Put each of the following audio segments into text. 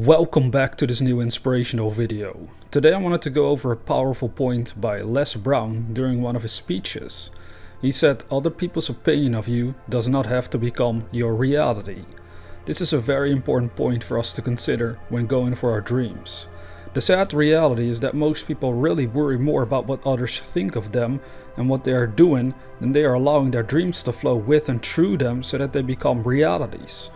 Welcome back to this new inspirational video. Today I wanted to go over a powerful point by Les Brown during one of his speeches. He said other people's opinion of you does not have to become your reality. This is a very important point for us to consider when going for our dreams. The sad reality is that most people really worry more about what others think of them and what they are doing than they are allowing their dreams to flow with and through them so that they become realities.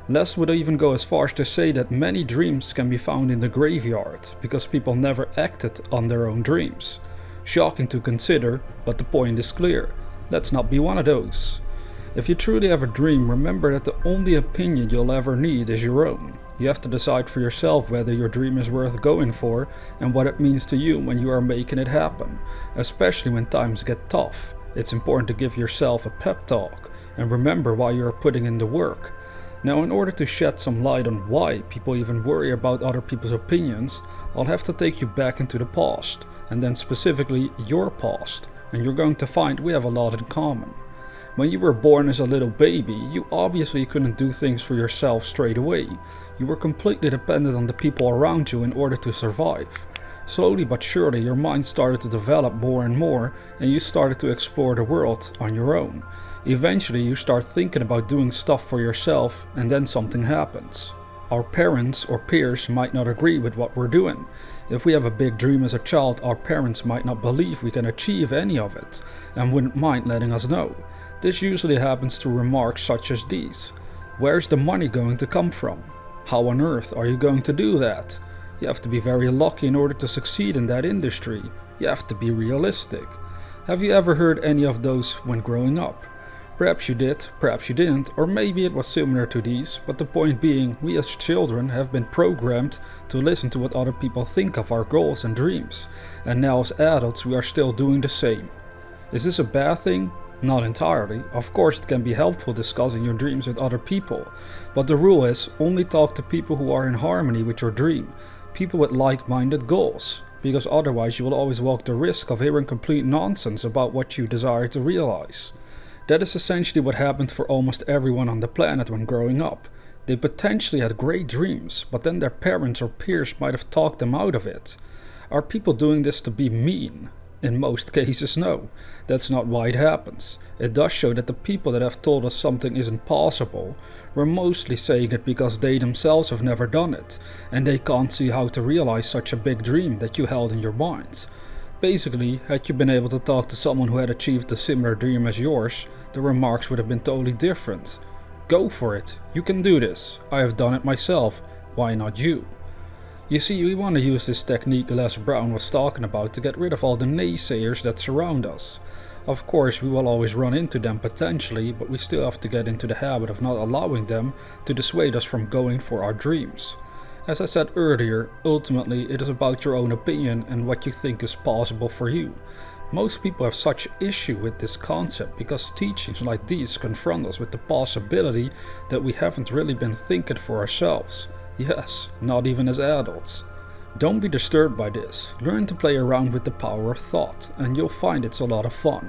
Les would even go as far as to say that many dreams can be found in the graveyard because people never acted on their own dreams. Shocking to consider, but the point is clear. Let's not be one of those. If you truly have a dream, remember that the only opinion you'll ever need is your own. You have to decide for yourself whether your dream is worth going for and what it means to you when you are making it happen, especially when times get tough. It's important to give yourself a pep talk and remember why you are putting in the work. Now, in order to shed some light on why people even worry about other people's opinions, I'll have to take you back into the past, and then specifically your past, and you're going to find we have a lot in common. When you were born as a little baby, you obviously couldn't do things for yourself straight away. You were completely dependent on the people around you in order to survive. Slowly but surely your mind started to develop more and more, and you started to explore the world on your own. Eventually you start thinking about doing stuff for yourself, and then something happens. Our parents or peers might not agree with what we're doing. If we have a big dream as a child, our parents might not believe we can achieve any of it, and wouldn't mind letting us know. This usually happens through remarks such as these. Where's the money going to come from? How on earth are you going to do that? You have to be very lucky in order to succeed in that industry. You have to be realistic. Have you ever heard any of those when growing up? Perhaps you did, perhaps you didn't, or maybe it was similar to these, but the point being, we as children have been programmed to listen to what other people think of our goals and dreams, and now as adults we are still doing the same. Is this a bad thing? Not entirely. Of course it can be helpful discussing your dreams with other people, but the rule is only talk to people who are in harmony with your dream, people with like-minded goals, because otherwise you will always walk the risk of hearing complete nonsense about what you desire to realize. That is essentially what happened for almost everyone on the planet when growing up. They potentially had great dreams, but then their parents or peers might have talked them out of it. Are people doing this to be mean? In most cases, no. That's not why it happens. It does show that the people that have told us something isn't possible were mostly saying it because they themselves have never done it, and they can't see how to realize such a big dream that you held in your mind. Basically, had you been able to talk to someone who had achieved a similar dream as yours, the remarks would have been totally different. Go for it, you can do this, I have done it myself, why not you? You see, we want to use this technique Les Brown was talking about to get rid of all the naysayers that surround us. Of course, we will always run into them potentially, but we still have to get into the habit of not allowing them to dissuade us from going for our dreams. As I said earlier, ultimately it is about your own opinion and what you think is possible for you. Most people have such issue with this concept because teachings like these confront us with the possibility that we haven't really been thinking for ourselves. Yes, not even as adults. Don't be disturbed by this. Learn to play around with the power of thought, and you'll find it's a lot of fun.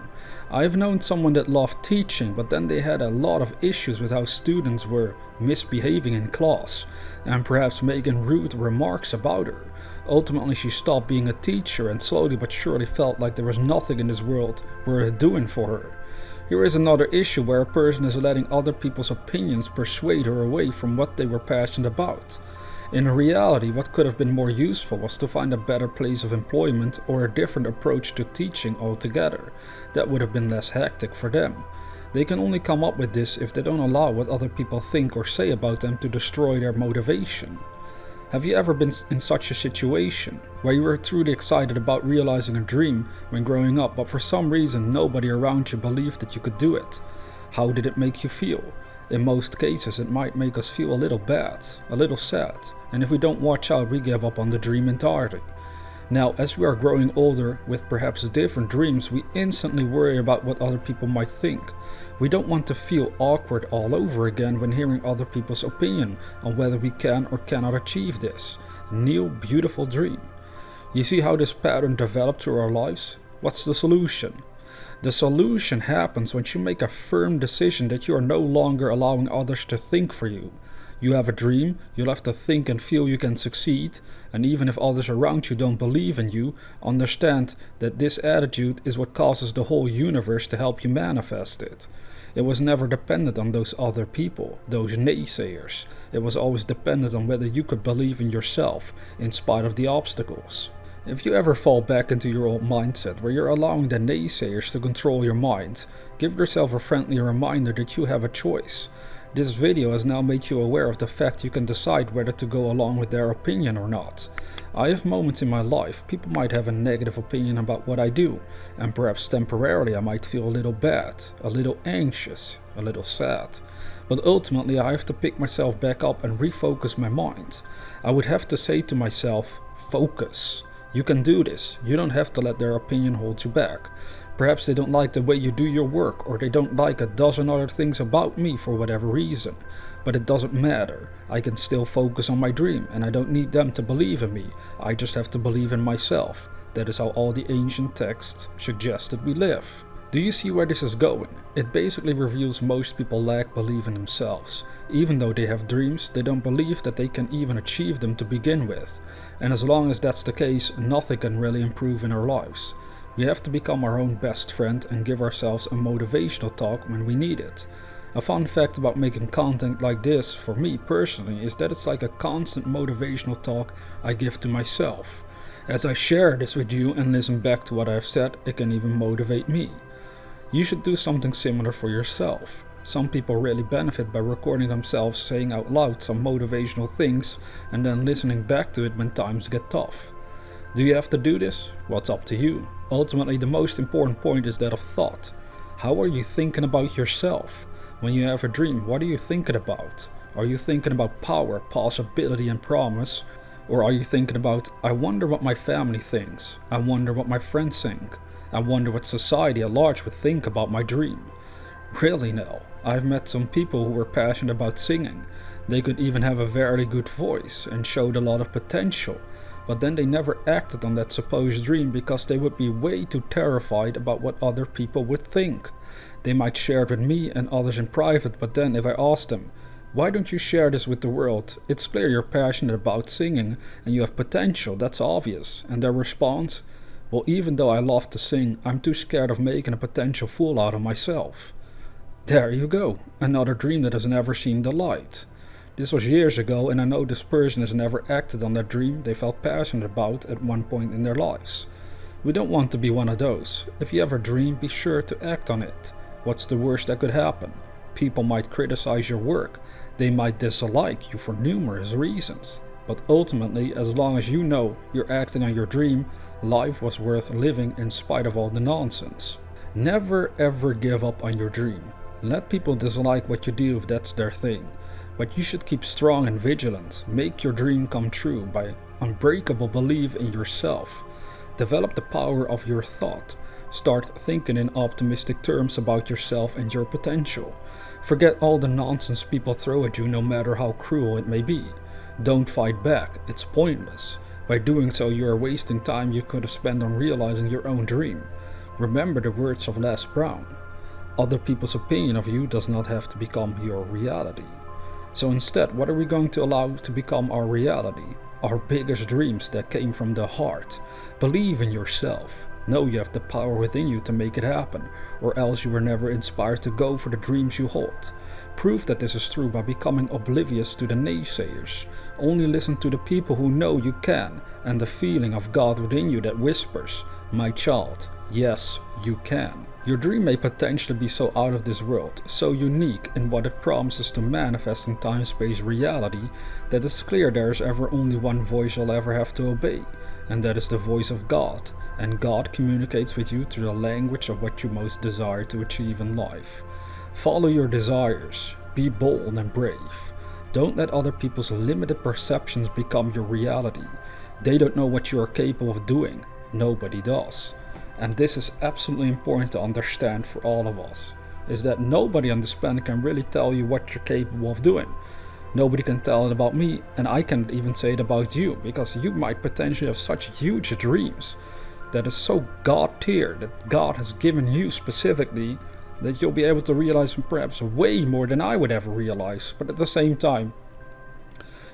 I have known someone that loved teaching, but then they had a lot of issues with how students were misbehaving in class, and perhaps making rude remarks about her. Ultimately she stopped being a teacher and slowly but surely felt like there was nothing in this world worth doing for her. Here is another issue where a person is letting other people's opinions persuade her away from what they were passionate about. In reality, what could have been more useful was to find a better place of employment or a different approach to teaching altogether. That would have been less hectic for them. They can only come up with this if they don't allow what other people think or say about them to destroy their motivation. Have you ever been in such a situation where you were truly excited about realizing a dream when growing up, but for some reason nobody around you believed that you could do it? How did it make you feel? In most cases it might make us feel a little bad, a little sad, and if we don't watch out we give up on the dream entirely. Now, as we are growing older with perhaps different dreams, we instantly worry about what other people might think. We don't want to feel awkward all over again when hearing other people's opinion on whether we can or cannot achieve this new beautiful dream. You see how this pattern developed through our lives? What's the solution? The solution happens when you make a firm decision that you are no longer allowing others to think for you. You have a dream, you'll have to think and feel you can succeed, and even if others around you don't believe in you, understand that this attitude is what causes the whole universe to help you manifest it. It was never dependent on those other people, those naysayers. It was always dependent on whether you could believe in yourself, in spite of the obstacles. If you ever fall back into your old mindset where you're allowing the naysayers to control your mind, give yourself a friendly reminder that you have a choice. This video has now made you aware of the fact you can decide whether to go along with their opinion or not. I have moments in my life people might have a negative opinion about what I do, and perhaps temporarily I might feel a little bad, a little anxious, a little sad. But ultimately I have to pick myself back up and refocus my mind. I would have to say to myself, focus. You can do this. You don't have to let their opinion hold you back. Perhaps they don't like the way you do your work, or they don't like a dozen other things about me for whatever reason. But it doesn't matter. I can still focus on my dream, and I don't need them to believe in me. I just have to believe in myself. That is how all the ancient texts suggested we live. Do you see where this is going? It basically reveals most people lack belief in themselves. Even though they have dreams, they don't believe that they can even achieve them to begin with. And as long as that's the case, nothing can really improve in our lives. We have to become our own best friend and give ourselves a motivational talk when we need it. A fun fact about making content like this, for me personally, is that it's like a constant motivational talk I give to myself. As I share this with you and listen back to what I've said, it can even motivate me. You should do something similar for yourself. Some people really benefit by recording themselves saying out loud some motivational things and then listening back to it when times get tough. Do you have to do this? Well, it's up to you. Ultimately, the most important point is that of thought. How are you thinking about yourself? When you have a dream, what are you thinking about? Are you thinking about power, possibility and promise? Or are you thinking about, I wonder what my family thinks, I wonder what my friends think, I wonder what society at large would think about my dream? Really now, I've met some people who were passionate about singing. They could even have a very good voice and showed a lot of potential. But then they never acted on that supposed dream because they would be way too terrified about what other people would think. They might share it with me and others in private, but then if I asked them, why don't you share this with the world? It's clear you're passionate about singing and you have potential, that's obvious. And their response, well, even though I love to sing, I'm too scared of making a potential fool out of myself. There you go, another dream that has never seen the light. This was years ago, and I know this person has never acted on that dream they felt passionate about at one point in their lives. We don't want to be one of those. If you have a dream, be sure to act on it. What's the worst that could happen? People might criticize your work. They might dislike you for numerous reasons. But ultimately, as long as you know you're acting on your dream, life was worth living in spite of all the nonsense. Never ever give up on your dream. Let people dislike what you do if that's their thing. But you should keep strong and vigilant. Make your dream come true by unbreakable belief in yourself. Develop the power of your thought. Start thinking in optimistic terms about yourself and your potential. Forget all the nonsense people throw at you, no matter how cruel it may be. Don't fight back, it's pointless. By doing so, you are wasting time you could have spent on realizing your own dream. Remember the words of Les Brown. Other people's opinion of you does not have to become your reality. So instead, what are we going to allow to become our reality? Our biggest dreams that came from the heart. Believe in yourself. Know you have the power within you to make it happen, or else you were never inspired to go for the dreams you hold. Prove that this is true by becoming oblivious to the naysayers. Only listen to the people who know you can, and the feeling of God within you that whispers, my child, yes, you can. Your dream may potentially be so out of this world, so unique in what it promises to manifest in time-space reality, that it's clear there is ever only one voice you'll ever have to obey, and that is the voice of God, and God communicates with you through the language of what you most desire to achieve in life. Follow your desires, be bold and brave. Don't let other people's limited perceptions become your reality. They don't know what you are capable of doing, nobody does. And this is absolutely important to understand for all of us, is that nobody on this planet can really tell you what you're capable of doing. Nobody can tell it about me, and I can't even say it about you, because you might potentially have such huge dreams that is so God tier, that God has given you specifically, that you'll be able to realize perhaps way more than I would ever realize. But at the same time,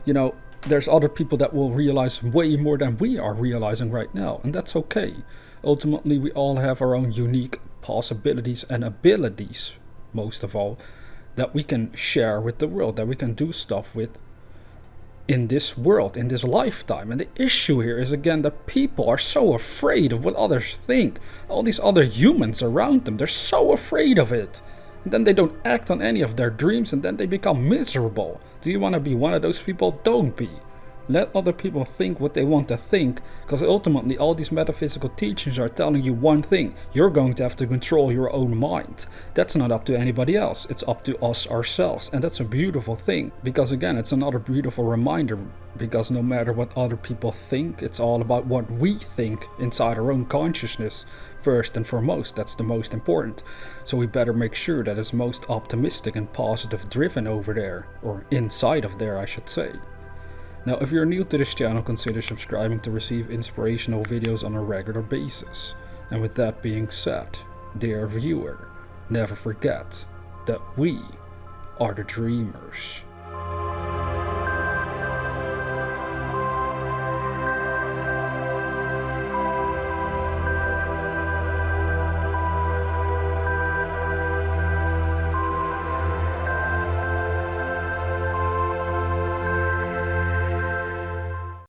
You know, there's other people that will realize way more than we are realizing right now, and that's okay. Ultimately, we all have our own unique possibilities and abilities, most of all, that we can share with the world, that we can do stuff with in this world, in this lifetime. And the issue here is, again, that people are so afraid of what others think. All these other humans around them, they're so afraid of it. And then they don't act on any of their dreams, and then they become miserable. Do you want to be one of those people? Don't be. Let other people think what they want to think, because ultimately all these metaphysical teachings are telling you one thing: you're going to have to control your own mind. That's not up to anybody else, it's up to us ourselves. And that's a beautiful thing, because again, it's another beautiful reminder, because no matter what other people think, it's all about what we think inside our own consciousness. First and foremost, that's the most important. So we better make sure that it's most optimistic and positive driven over there, or inside of there, I should say. Now, if you're new to this channel, consider subscribing to receive inspirational videos on a regular basis. And with that being said, dear viewer, never forget that we are the dreamers.